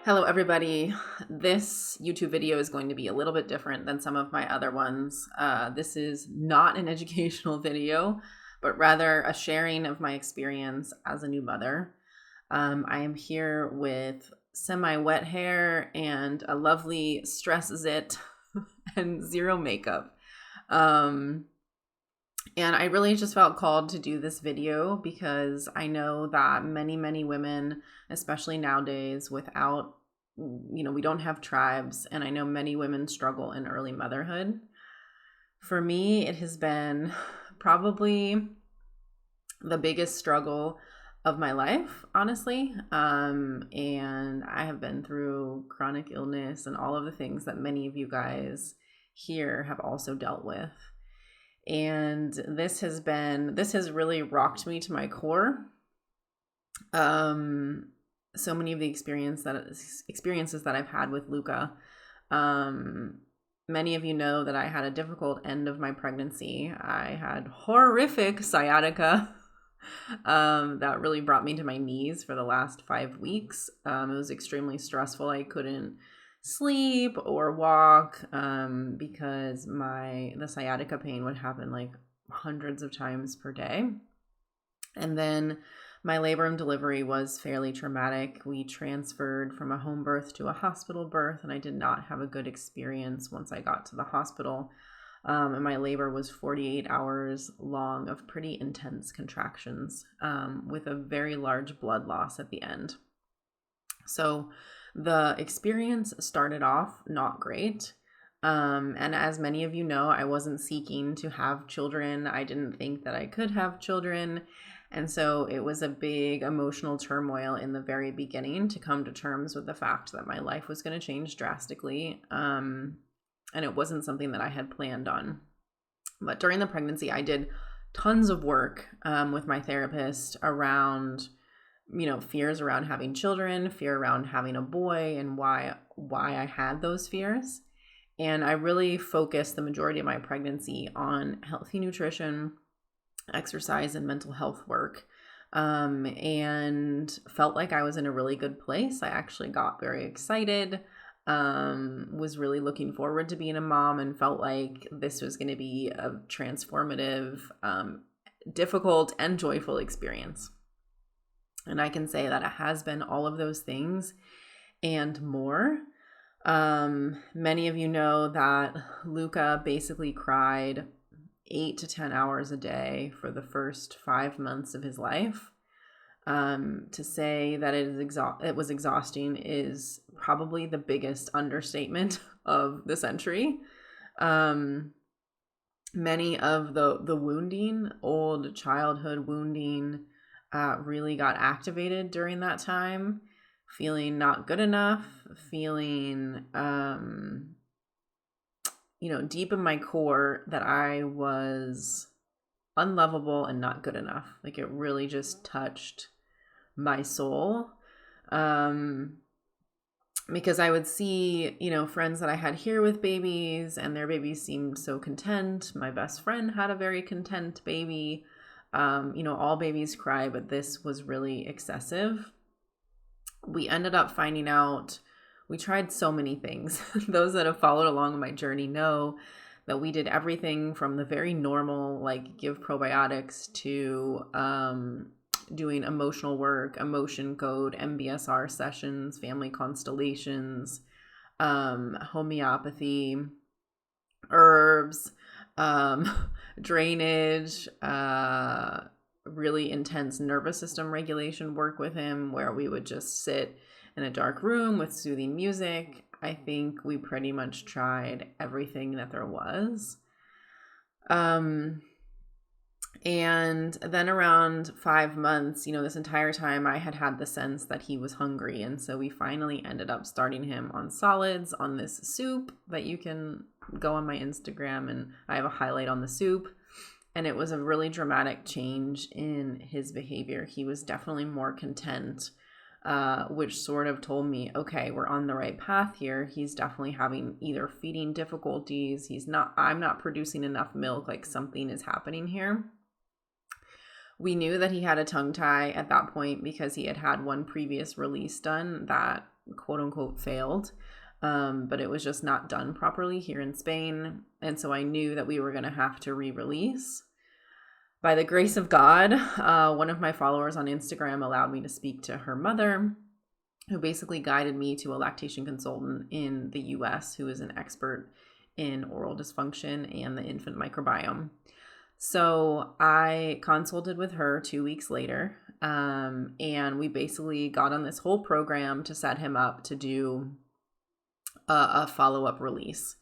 Hello, everybody. This YouTube video is going to be a little bit different than some of my other ones. This is not an educational video, but rather a sharing of my experience as a new mother. I am here with semi-wet hair and a lovely stress zit and zero makeup. And I really just felt called to do this video because I know that many women, especially nowadays, we don't have tribes, and I know many women struggle in early motherhood. For me, it has been probably the biggest struggle of my life, honestly. And I have been through chronic illness and all of the things that many of you guys here have also dealt with. And this has really rocked me to my core. So many of the experiences that I've had with Luca. Many of you know that I had a difficult end of my pregnancy. I had horrific sciatica that really brought me to my knees for the last 5 weeks. It was extremely stressful. I couldn't sleep or walk because the sciatica pain would happen like hundreds of times per day. And then my labor and delivery was fairly traumatic. We transferred from a home birth to a hospital birth, and I did not have a good experience once I got to the hospital. And my labor was 48 hours long of pretty intense contractions with a very large blood loss at the end. So the experience started off not great. And as many of you know, I wasn't seeking to have children. I didn't think that I could have children. And so it was a big emotional turmoil in the very beginning to come to terms with the fact that my life was going to change drastically. And it wasn't something that I had planned on. But during the pregnancy, I did tons of work with my therapist around fears around having children, fear around having a boy, and why I had those fears. And I really focused the majority of my pregnancy on healthy nutrition, exercise, and mental health work, and felt like I was in a really good place. I actually got very excited, was really looking forward to being a mom, and felt like this was going to be a transformative, difficult, and joyful experience. And I can say that it has been all of those things and more. Many of you know that Luca basically cried 8 to 10 hours a day for the first 5 months of his life. To say that it was exhausting is probably the biggest understatement of the century. Many of the wounding, old childhood wounding, really got activated during that time, feeling not good enough, feeling, deep in my core that I was unlovable and not good enough. Like it really just touched my soul. Because I would see, friends that I had here with babies, and their babies seemed so content. My best friend had a very content baby. All babies cry, but this was really excessive. We ended up finding out, we tried so many things. Those that have followed along on my journey know that we did everything from the very normal, like give probiotics, to doing emotional work, emotion code, MBSR sessions, family constellations, homeopathy, herbs, drainage, really intense nervous system regulation work with him, where we would just sit in a dark room with soothing music. I think we pretty much tried everything that there was. And then around 5 months, this entire time I had the sense that he was hungry. And so we finally ended up starting him on solids, on this soup that you can go on my Instagram, and I have a highlight on the soup. And it was a really dramatic change in his behavior. He was definitely more content, which sort of told me, okay, we're on the right path here. He's definitely having either feeding difficulties. I'm not producing enough milk, like something is happening here. We knew that he had a tongue tie at that point because he had had one previous release done that quote unquote failed. But it was just not done properly here in Spain. And so I knew that we were going to have to re-release. By the grace of God, one of my followers on Instagram allowed me to speak to her mother, who basically guided me to a lactation consultant in the US who is an expert in oral dysfunction and the infant microbiome. So I consulted with her 2 weeks later, and we basically got on this whole program to set him up to do a follow-up release.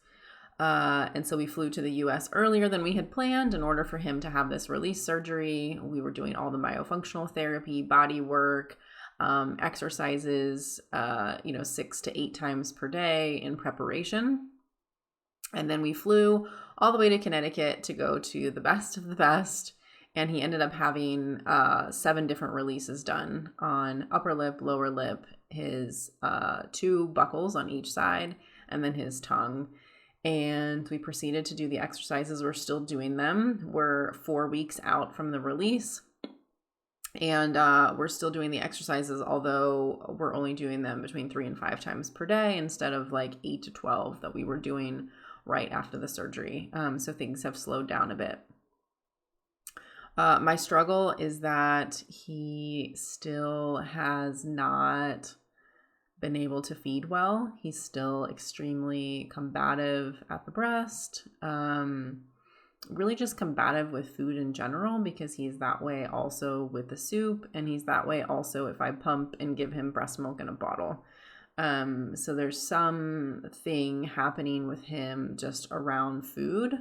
And so we flew to the US earlier than we had planned in order for him to have this release surgery. We were doing all the myofunctional therapy, body work, exercises, 6 to 8 times per day in preparation. And then we flew all the way to Connecticut to go to the best of the best. And he ended up having 7 different releases done on upper lip, lower lip, his 2 buckles on each side, and then his tongue. And we proceeded to do the exercises. We're still doing them. We're 4 weeks out from the release. And we're still doing the exercises, although we're only doing them between 3 and 5 times per day instead of like 8 to 12 that we were doing right after the surgery. So things have slowed down a bit. My struggle is that he still has not been able to feed well. He's still extremely combative at the breast. Really just combative with food in general, because he's that way also with the soup, and he's that way also if I pump and give him breast milk in a bottle. So there's something happening with him just around food.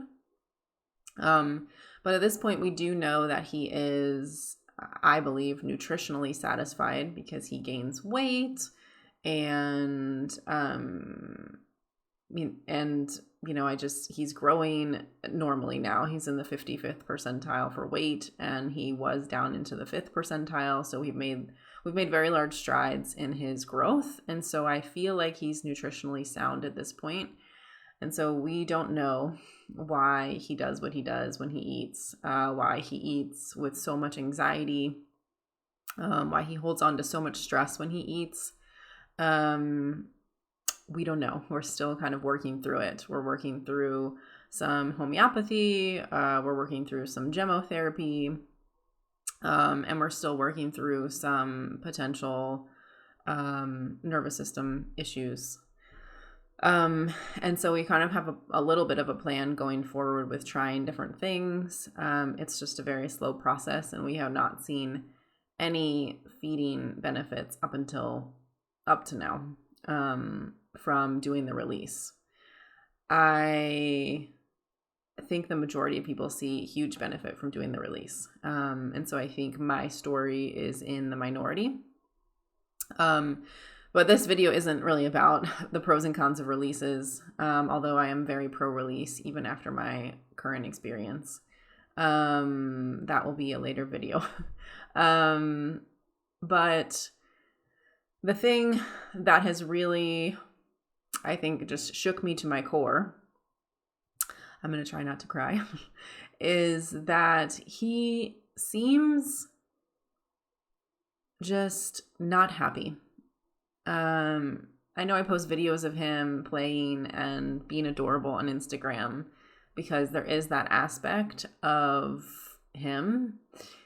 But at this point, we do know that he is, I believe, nutritionally satisfied because he gains weight, and he's growing normally now. He's in the 55th percentile for weight, and he was down into the 5th percentile. So we've made very large strides in his growth. And so I feel like he's nutritionally sound at this point. And so we don't know why he does what he does when he eats, why he eats with so much anxiety, why he holds on to so much stress when he eats. We don't know. We're still kind of working through it. We're working through some homeopathy. We're working through some gemotherapy. And we're still working through some potential nervous system issues. And so we kind of have a little bit of a plan going forward with trying different things. It's just a very slow process, and we have not seen any feeding benefits up to now, from doing the release. I think the majority of people see huge benefit from doing the release. And so I think my story is in the minority. But this video isn't really about the pros and cons of releases, although I am very pro-release even after my current experience. That will be a later video. But the thing that has really, I think, just shook me to my core, I'm going to try not to cry, is that he seems just not happy. I know I post videos of him playing and being adorable on Instagram because there is that aspect of him.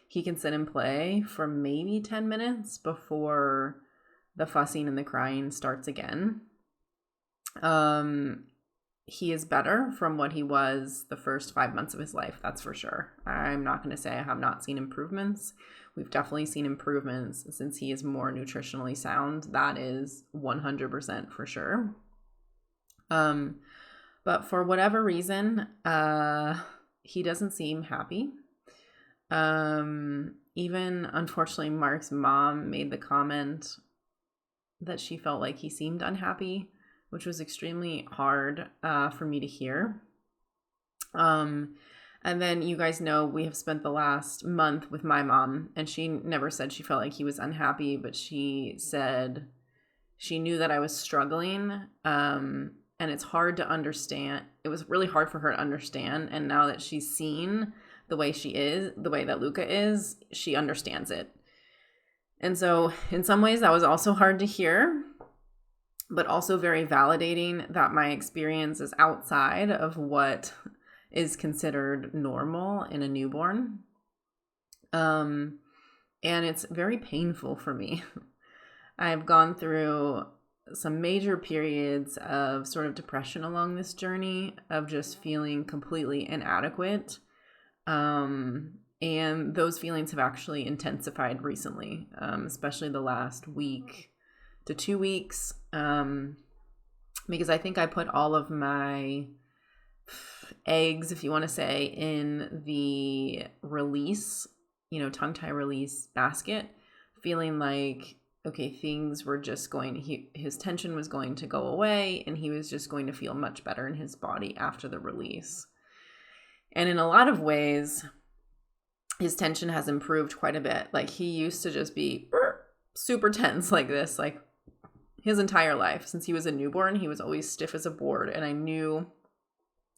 He can sit and play for maybe 10 minutes before the fussing and the crying starts again. He is better from what he was the first 5 months of his life, that's for sure. I'm not going to say I have not seen improvements. We've definitely seen improvements since he is more nutritionally sound. That is 100% for sure. But for whatever reason, he doesn't seem happy. Even, unfortunately, Mark's mom made the comment that she felt like he seemed unhappy, which was extremely hard for me to hear. And then you guys know we have spent the last month with my mom, and she never said she felt like he was unhappy, but she said she knew that I was struggling, and it's hard to understand. It was really hard for her to understand, and now that she's seen the way she is, the way that Luca is, she understands it. And so in some ways that was also hard to hear, but also very validating that my experience is outside of what is considered normal in a newborn. And it's very painful for me. I've gone through some major periods of sort of depression along this journey, of just feeling completely inadequate. And those feelings have actually intensified recently, especially the last week to 2 weeks, because I think I put all of my eggs, if you want to say, in the release, tongue tie release basket, feeling like, okay, things were just his tension was going to go away, and he was just going to feel much better in his body after the release. And in a lot of ways, his tension has improved quite a bit. Like, he used to just be super tense like this, like his entire life. Since he was a newborn, he was always stiff as a board. And I knew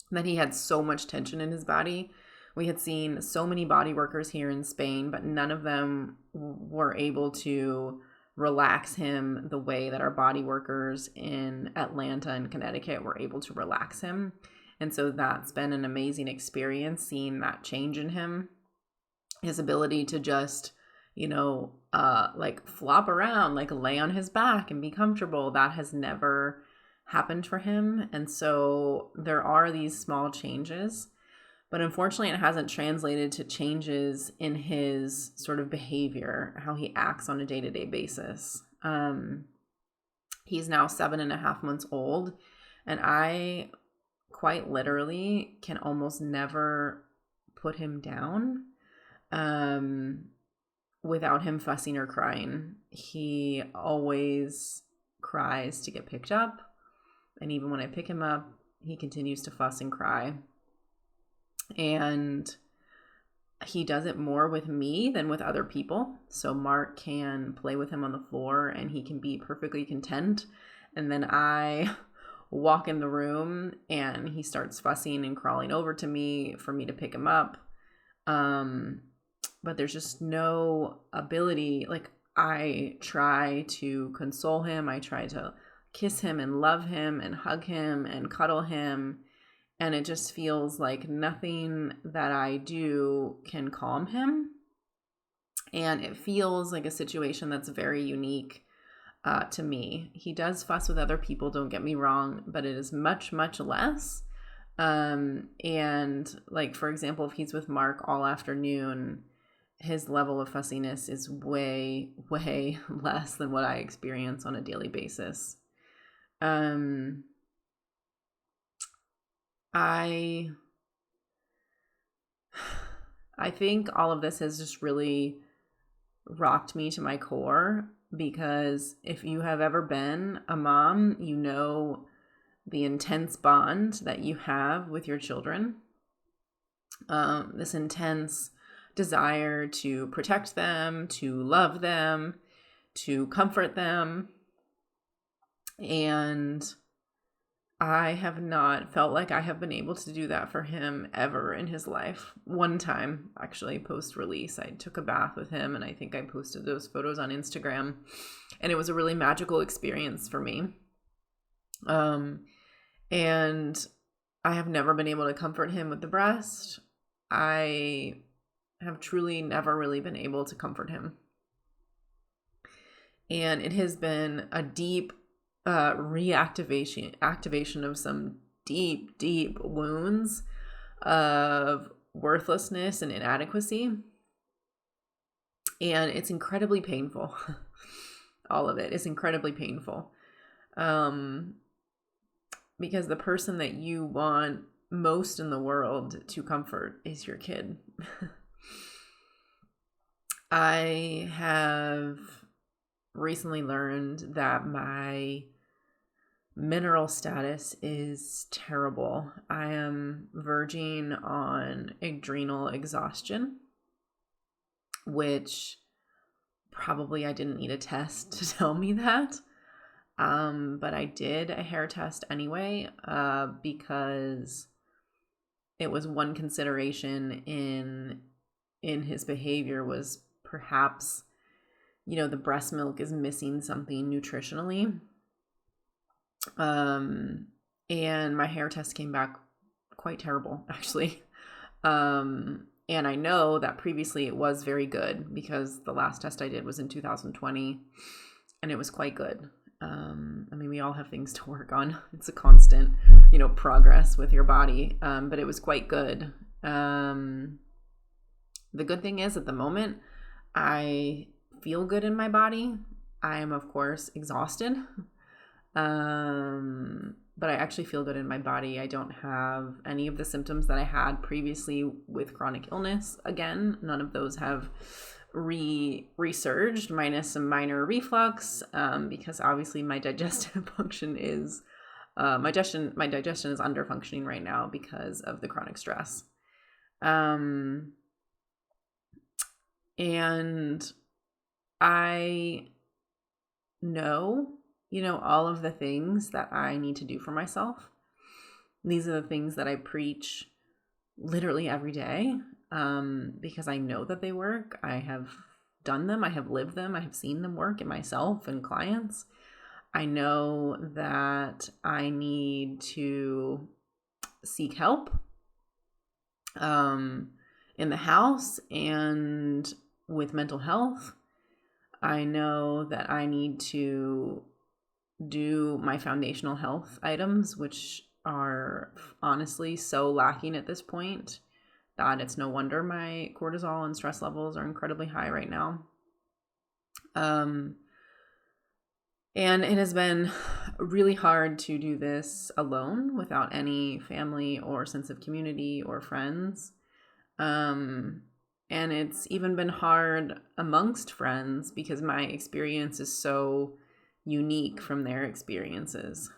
that he had so much tension in his body. We had seen so many body workers here in Spain, but none of them were able to relax him the way that our body workers in Atlanta and Connecticut were able to relax him. And so that's been an amazing experience, seeing that change in him. His ability to just, like flop around, like lay on his back and be comfortable, that has never happened for him. And so there are these small changes, but unfortunately it hasn't translated to changes in his sort of behavior, how he acts on a day-to-day basis. He's now 7.5 months old, and I quite literally can almost never put him down without him fussing or crying. He always cries to get picked up. And even when I pick him up, he continues to fuss and cry. And he does it more with me than with other people. So Mark can play with him on the floor and he can be perfectly content. And then I walk in the room and he starts fussing and crawling over to me for me to pick him up. But there's just no ability. Like, I try to console him. I try to kiss him and love him and hug him and cuddle him. And it just feels like nothing that I do can calm him. And it feels like a situation that's very unique to me. He does fuss with other people, don't get me wrong, but it is much, much less. And like, for example, if he's with Mark all afternoon, his level of fussiness is way, way less than what I experience on a daily basis. I think all of this has just really rocked me to my core, because if you have ever been a mom, you know the intense bond that you have with your children. This intense desire to protect them, to love them, to comfort them. And I have not felt like I have been able to do that for him ever in his life. One time, actually, post-release, I took a bath with him, and I think I posted those photos on Instagram. And it was a really magical experience for me. And I have never been able to comfort him with the breast. I have truly never really been able to comfort him. And it has been a deep activation of some deep, deep wounds of worthlessness and inadequacy. And it's incredibly painful. All of it is incredibly painful. Because the person that you want most in the world to comfort is your kid. I have recently learned that my mineral status is terrible. I am verging on adrenal exhaustion, which probably I didn't need a test to tell me that. But I did a hair test anyway, because it was one consideration in his behavior was perhaps, the breast milk is missing something nutritionally. And my hair test came back quite terrible, actually. And I know that previously it was very good because the last test I did was in 2020 and it was quite good. I mean, we all have things to work on. It's a constant, progress with your body. But it was quite good. The good thing is at the moment, I feel good in my body. I am, of course, exhausted. But I actually feel good in my body. I don't have any of the symptoms that I had previously with chronic illness. Again, none of those have resurged, minus some minor reflux, because obviously my digestive function is my digestion is under functioning right now because of the chronic stress. And I know, all of the things that I need to do for myself. These are the things that I preach literally every day, because I know that they work. I have done them. I have lived them. I have seen them work in myself and clients. I know that I need to seek help in the house and with mental health. I know that I need to do my foundational health items, which are honestly so lacking at this point that it's no wonder my cortisol and stress levels are incredibly high right now. And it has been really hard to do this alone without any family or sense of community or friends. And it's even been hard amongst friends because my experience is so unique from their experiences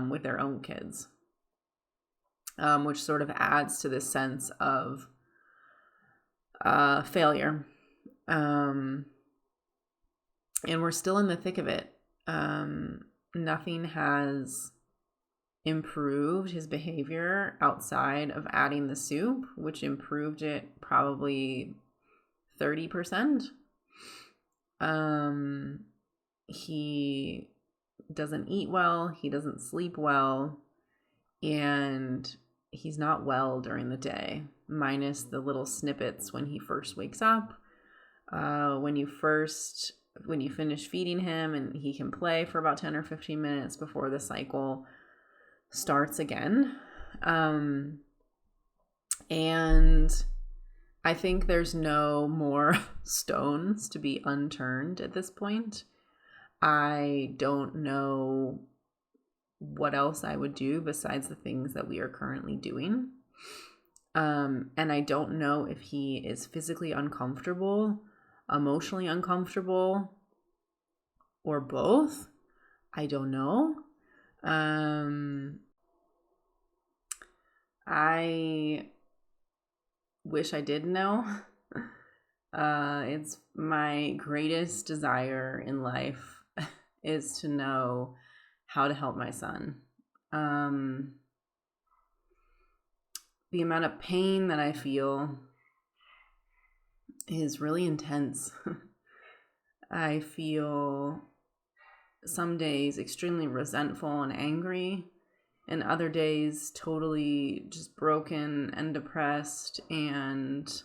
with their own kids, which sort of adds to this sense of failure. And we're still in the thick of it. Nothing has improved his behavior outside of adding the soup, which improved it probably 30%. He doesn't eat well, he doesn't sleep well, and he's not well during the day, minus the little snippets when he first wakes up. When you finish feeding him, and he can play for about 10 or 15 minutes before the cycle starts again. And I think there's no more stones to be unturned at this point. I don't know what else I would do besides the things that we are currently doing. And I don't know if he is physically uncomfortable, emotionally uncomfortable, or both. I don't know. I wish I did know. It's my greatest desire in life is to know how to help my son. The amount of pain that I feel is really intense. I feel some days extremely resentful and angry, and other days totally just broken and depressed and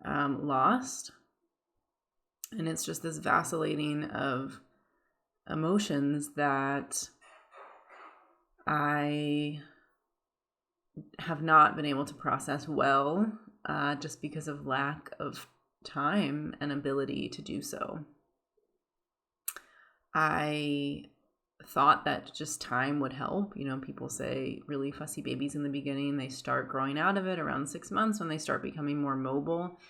lost. And it's just this vacillating of emotions that I have not been able to process well, just because of lack of time and ability to do so. I thought that just time would help. People say really fussy babies in the beginning, they start growing out of it around 6 months when they start becoming more mobile.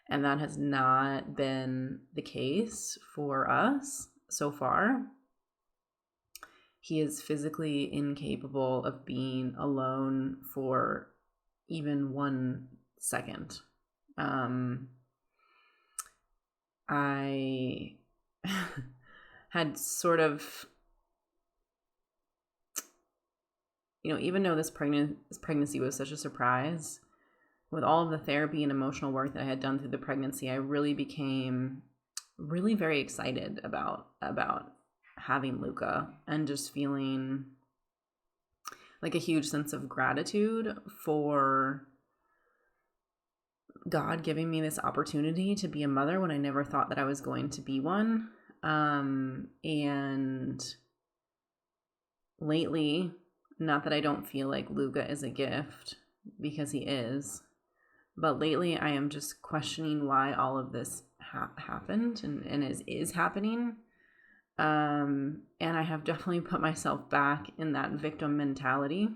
And that has not been the case for us so far. He is physically incapable of being alone for even 1 second. I had sort of, even though this pregnancy was such a surprise, with all of the therapy and emotional work that I had done through the pregnancy, I really became really very excited about having Luca and just feeling like a huge sense of gratitude for God giving me this opportunity to be a mother when I never thought that I was going to be one. And lately, not that I don't feel like Luca is a gift, because he is, but lately I am just questioning why all of this happened and is happening. And I have definitely put myself back in that victim mentality,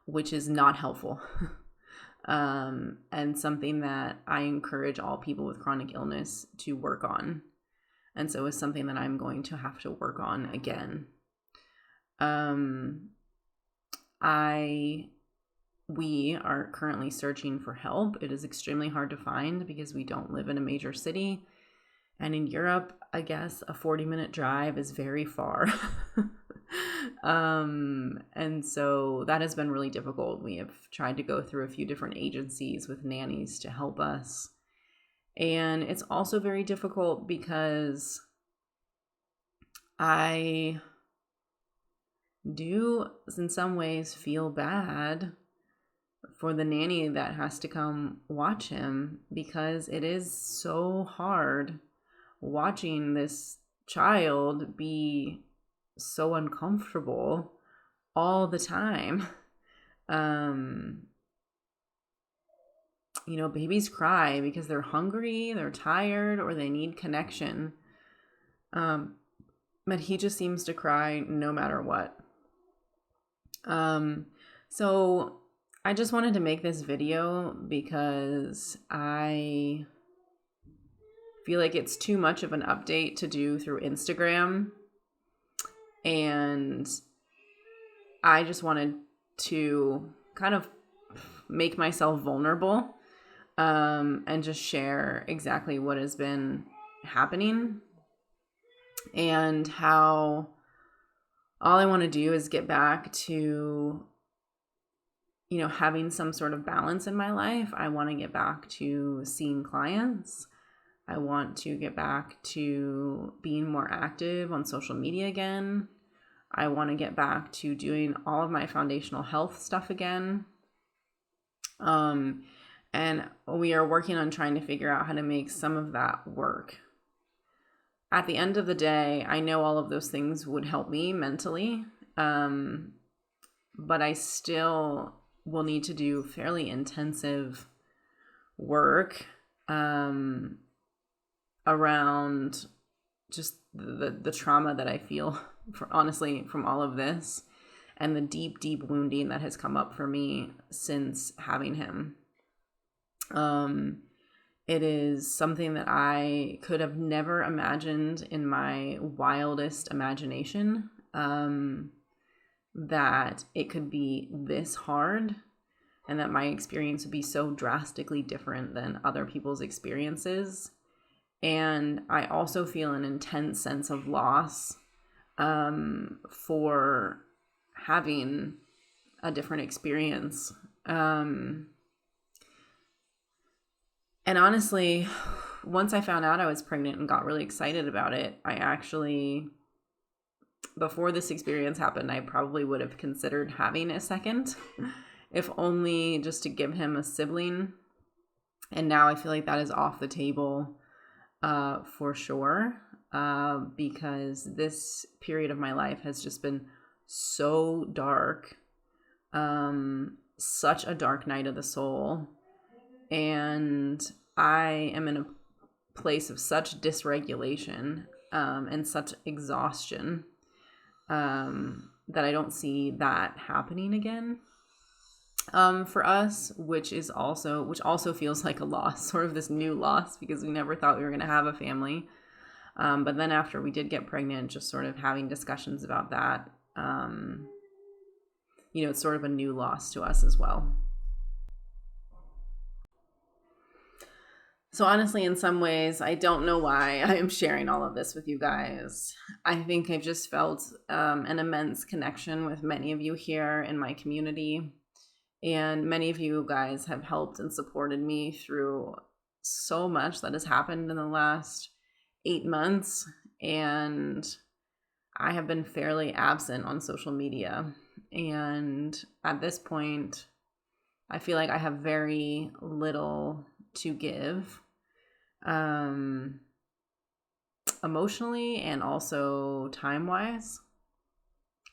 which is not helpful. And something that I encourage all people with chronic illness to work on. And so it's something that I'm going to have to work on again. We are currently searching for help. It is extremely hard to find because we don't live in a major city. And in Europe, I guess a 40-minute drive is very far. And so that has been really difficult. We have tried to go through a few different agencies with nannies to help us. And it's also very difficult because I do, in some ways, feel bad for the nanny that has to come watch him, because it is so hard watching this child be so uncomfortable all the time. Babies cry because they're hungry, they're tired, or they need connection. But he just seems to cry no matter what. So I just wanted to make this video because I feel like it's too much of an update to do through Instagram. And I just wanted to kind of make myself vulnerable, and just share exactly what has been happening and how all I want to do is get back to, having some sort of balance in my life. I want to get back to seeing clients. I want to get back to being more active on social media again. I want to get back to doing all of my foundational health stuff again. And we are working on trying to figure out how to make some of that work. At the end of the day, I know all of those things would help me mentally, but I still will need to do fairly intensive work around just the trauma that I feel, honestly, from all of this, and the deep, deep wounding that has come up for me since having him. It is something that I could have never imagined in my wildest imagination, that it could be this hard and that my experience would be so drastically different than other people's experiences. And I also feel an intense sense of loss for having a different experience. And honestly, once I found out I was pregnant and got really excited about it, I actually, before this experience happened, I probably would have considered having a second, if only just to give him a sibling. And now I feel like that is off the table for sure, because this period of my life has just been so dark, such a dark night of the soul. And I am in a place of such dysregulation and such exhaustion that I don't see that happening again for us, which also feels like a loss, sort of this new loss, because we never thought we were going to have a family. But then after we did get pregnant, just sort of having discussions about that, it's sort of a new loss to us as well. So honestly, in some ways, I don't know why I am sharing all of this with you guys. I think I've just felt an immense connection with many of you here in my community. And many of you guys have helped and supported me through so much that has happened in the last 8 months. And I have been fairly absent on social media. And at this point, I feel like I have very little to give, emotionally and also time-wise,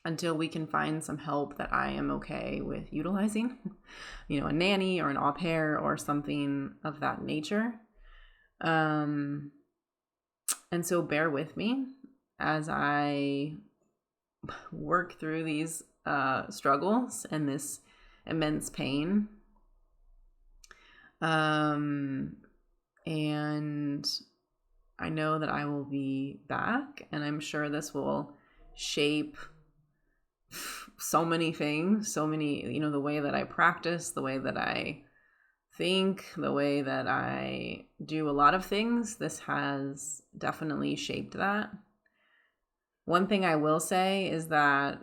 until we can find some help that I am okay with utilizing, a nanny or an au pair or something of that nature. And so bear with me as I work through these struggles and this immense pain. And I know that I will be back, and I'm sure this will shape so many things, the way that I practice, the way that I think, the way that I do a lot of things. This has definitely shaped that. One thing I will say is that,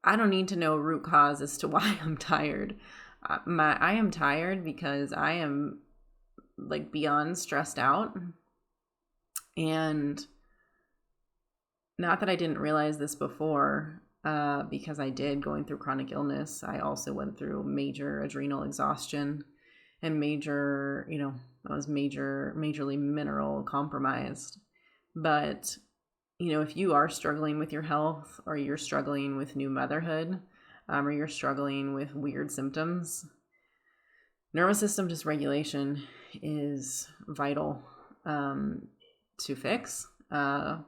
I don't need to know root cause as to why I'm tired. I am tired because I am beyond stressed out. And not that I didn't realize this before, because I did, going through chronic illness. I also went through major adrenal exhaustion and I was majorly mineral compromised. But, if you are struggling with your health, or you're struggling with new motherhood, or you're struggling with weird symptoms, nervous system dysregulation is vital to fix, no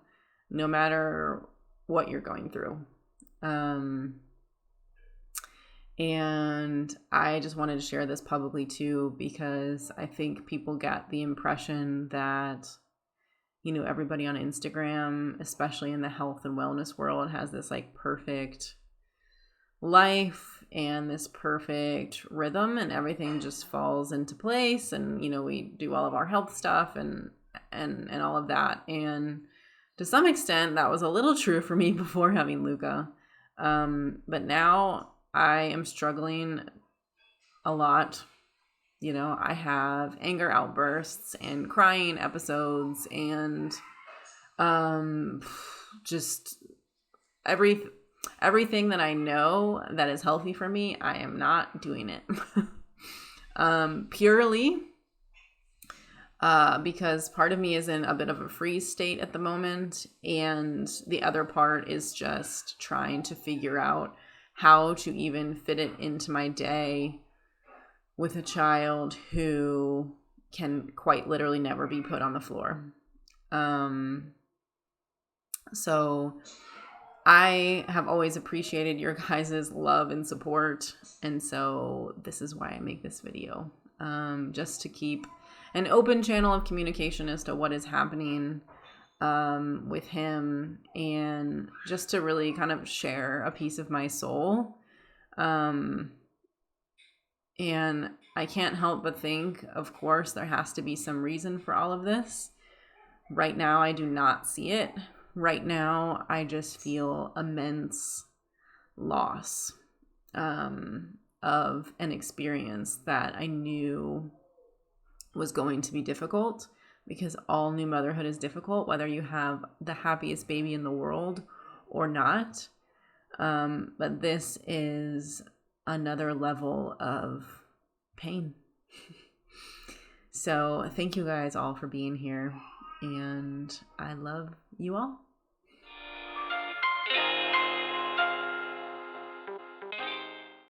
matter what you're going through. And I just wanted to share this publicly too, because I think people get the impression that, everybody on Instagram, especially in the health and wellness world, has this perfect life and this perfect rhythm, and everything just falls into place. And, we do all of our health stuff and all of that. And to some extent, that was a little true for me before having Luca. But now I am struggling a lot. I have anger outbursts and crying episodes, and just everything that I know that is healthy for me, I am not doing it. Purely because part of me is in a bit of a freeze state at the moment, and the other part is just trying to figure out how to even fit it into my day with a child who can quite literally never be put on the floor. So I have always appreciated your guys' love and support, and so this is why I make this video, just to keep an open channel of communication as to what is happening with him, and just to really kind of share a piece of my soul. And I can't help but think, of course, there has to be some reason for all of this. Right now, I do not see it. Right now, I just feel immense loss of an experience that I knew was going to be difficult, because all new motherhood is difficult, whether you have the happiest baby in the world or not. But this is another level of pain. So thank you guys all for being here, and I love you all.